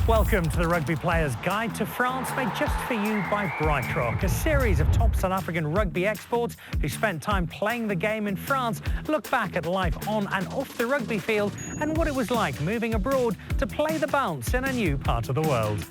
Welcome to the Rugby Players Guide to France, made just for you by BrightRock. A series of top South African rugby exports who spent time playing the game in France look back at life on and off the rugby field and what it was like moving abroad to play the bounce in a new part of the world.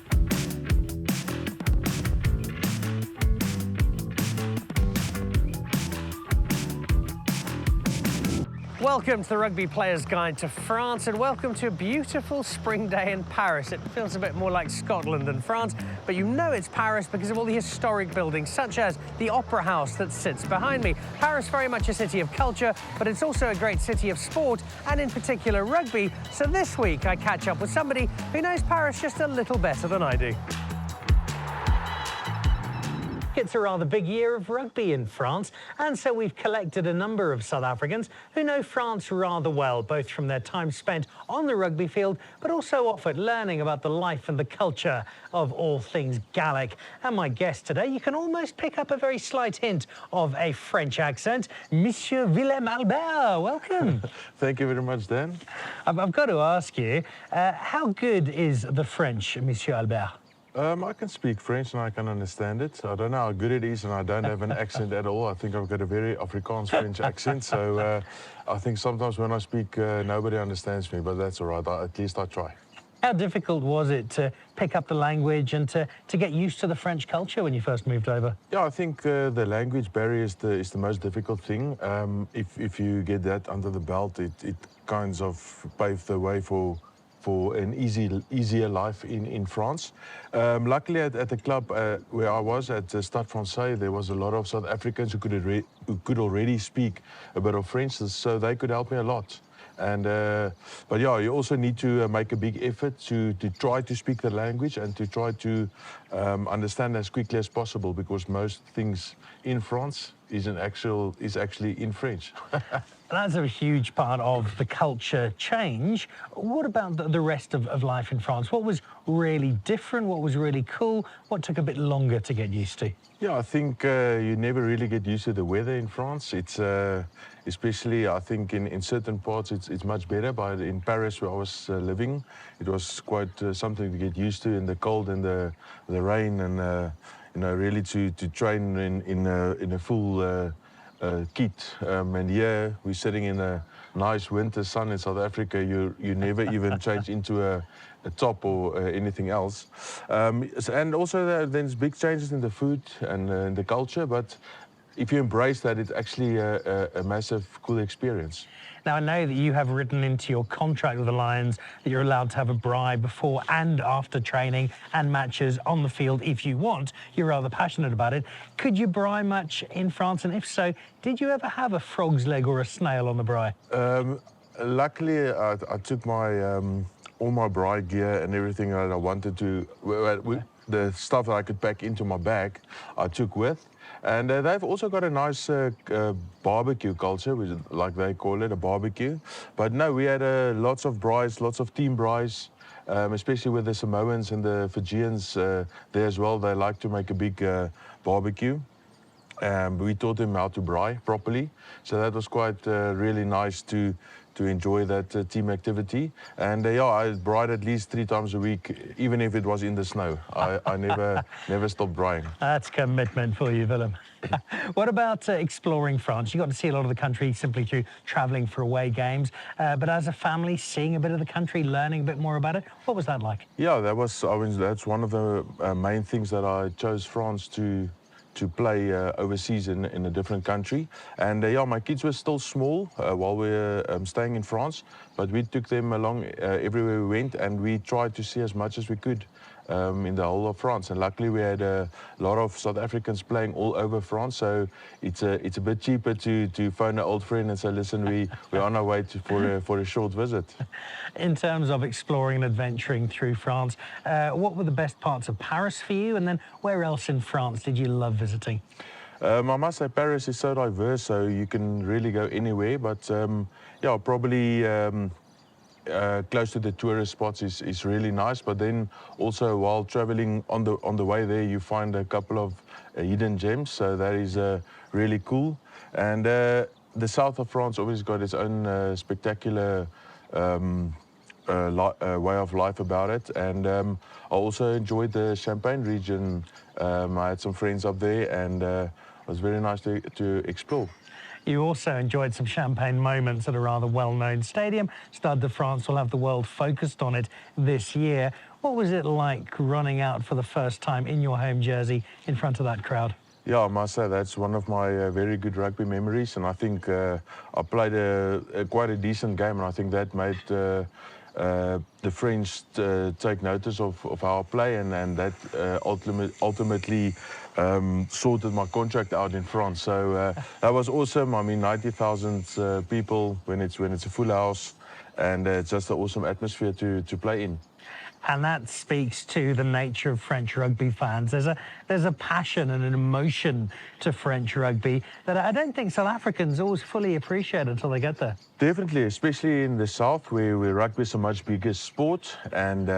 Welcome to the Rugby Players Guide to France, and welcome to a beautiful spring day in Paris. It feels a bit more like Scotland than France, but you know it's Paris because of all the historic buildings, such as the Opera House that sits behind me. Paris, very much a city of culture, but it's also a great city of sport, and in particular rugby. So this week I catch up with somebody who knows Paris just a little better than I do. It's a rather big year of rugby in France, and so we've collected a number of South Africans who know France rather well, both from their time spent on the rugby field, but also offered learning about the life and the culture of all things Gallic. And my guest today, you can almost pick up a very slight hint of a French accent, Monsieur Willem Alberts. Welcome. Thank you very much, Dan. I've got to ask you, how good is the French, Monsieur Alberts? I can speak French and I can understand it. I don't know how good it is, and I don't have an accent at all. I think I've got a very Afrikaans French accent, so I think sometimes when I speak, nobody understands me, but that's all right. At least I try. How difficult was it to pick up the language and to get used to the French culture when you first moved over? Yeah, I think the language barrier is the most difficult thing. If you get that under the belt, it kind of paves the way for an easier life in France. Luckily at the club where I was at Stade Francais, there was a lot of South Africans who could already speak a bit of French, so they could help me a lot. And but yeah, you also need to make a big effort to try to speak the language and to try to understand as quickly as possible, because most things in France is actually in French. That's a huge part of the culture change. What about the rest of life in France? What was really different? What was really cool? What took a bit longer to get used to? Yeah, I think you never really get used to the weather in France. It's especially, I think, in certain parts it's much better. But in Paris, where I was living, it was quite something to get used to, in the cold and the rain, and you know, really to train in a full kit. And here we're sitting in a nice winter sun in South Africa. You never even change into a top or anything else. And also there's big changes in the food and in the culture, but if you embrace that, it's actually a massive cool experience. Now, I know that you have written into your contract with the Lions that you're allowed to have a braai before and after training and matches on the field if you want. You're rather passionate about it. Could you braai much in France? And if so, did you ever have a frog's leg or a snail on the braai? Luckily, I took my all my braai gear and everything that I wanted to, the stuff that I could pack into my bag, I took with. And they've also got a nice barbecue culture, which, like they call it, a barbecue. But no, we had lots of braais, lots of team braais, especially with the Samoans and the Fijians there as well. They like to make a big barbecue. We taught them how to braai properly. So that was quite really nice to enjoy that team activity. And yeah, I braaied at least 3 times a week, even if it was in the snow. I never stopped braaiing. That's commitment for you, Willem. What about exploring France? You got to see a lot of the country simply through traveling for away games. But as a family, seeing a bit of the country, learning a bit more about it, what was that like? Yeah, that's one of the main things that I chose France to play overseas in a different country. And yeah, my kids were still small while we were staying in France, but we took them along everywhere we went, and we tried to see as much as we could in the whole of France. And luckily we had a lot of South Africans playing all over France, so it's a bit cheaper to phone an old friend and say, listen, we're on our way for a short visit. In terms of exploring and adventuring through France, what were the best parts of Paris for you, and then where else in France did you love visiting? I must say Paris is so diverse, so you can really go anywhere, but yeah, probably close to the tourist spots is really nice. But then also while traveling on the way there, you find a couple of hidden gems, so that is really cool. And the south of France always got its own spectacular way of life about it. And I also enjoyed the Champagne region. I had some friends up there, and it was very nice to explore. You also enjoyed some champagne moments at a rather well-known stadium. Stade France will have the world focused on it this year. What was it like running out for the first time in your home jersey in front of that crowd? Yeah, I must say that's one of my very good rugby memories, and I think I played quite a decent game, and I think that made the French take notice of how I play, and that ultimately sorted my contract out in France. So that was awesome. I mean, 90,000 people when it's a full house, and it's just an awesome atmosphere to play in. And that speaks to the nature of French rugby fans. There's a passion and an emotion to French rugby that I don't think South Africans always fully appreciate until they get there. Definitely, especially in the south, where rugby is a much bigger sport, and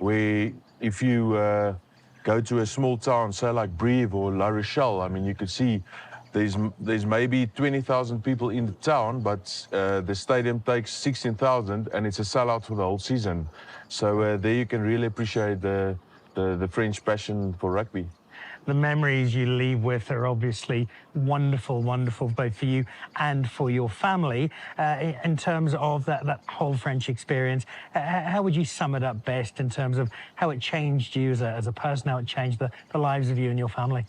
if you go to a small town, say like Brive or La Rochelle, I mean, you could see there's maybe 20,000 people in the town, but the stadium takes 16,000, and it's a sellout for the whole season. So there you can really appreciate the French passion for rugby. The memories you leave with are obviously wonderful, wonderful, both for you and for your family. In terms of that whole French experience, how would you sum it up best in terms of how it changed you as a person, how it changed the lives of you and your family?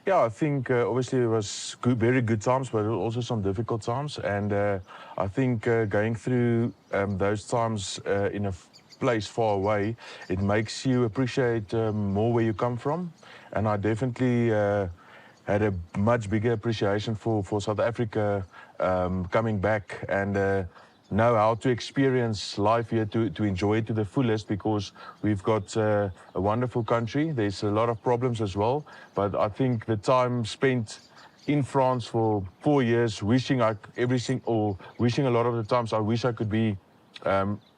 Yeah, I think obviously it was very good times, but also some difficult times. And I think going through those times in a place far away, it makes you appreciate more where you come from. And I definitely had a much bigger appreciation for South Africa coming back, and know how to experience life here, to enjoy it to the fullest, because we've got a wonderful country. There's a lot of problems as well, but I think the time spent in France for 4 years, wishing a lot of the times I wish I could be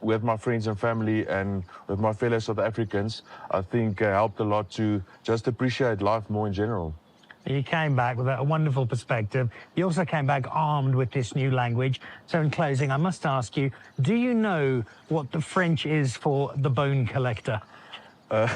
with my friends and family and with my fellow South Africans, I think helped a lot to just appreciate life more in general. You came back with a wonderful perspective. You also came back armed with this new language. So in closing, I must ask you, do you know what the French is for the bone collector? No,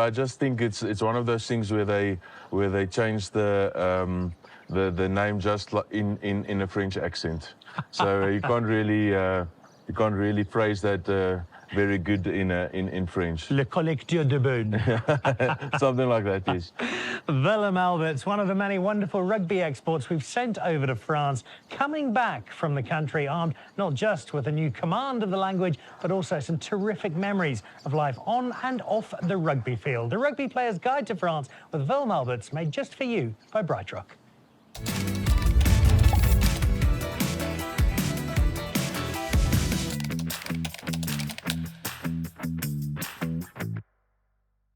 I just think it's one of those things where they change the name just like in a French accent. So you can't really phrase that very good in French. Le collecteur de bone. Something like that, yes. Willem Alberts, one of the many wonderful rugby exports we've sent over to France, coming back from the country armed not just with a new command of the language, but also some terrific memories of life on and off the rugby field. The Rugby Players Guide to France with Willem Alberts, made just for you by BrightRock.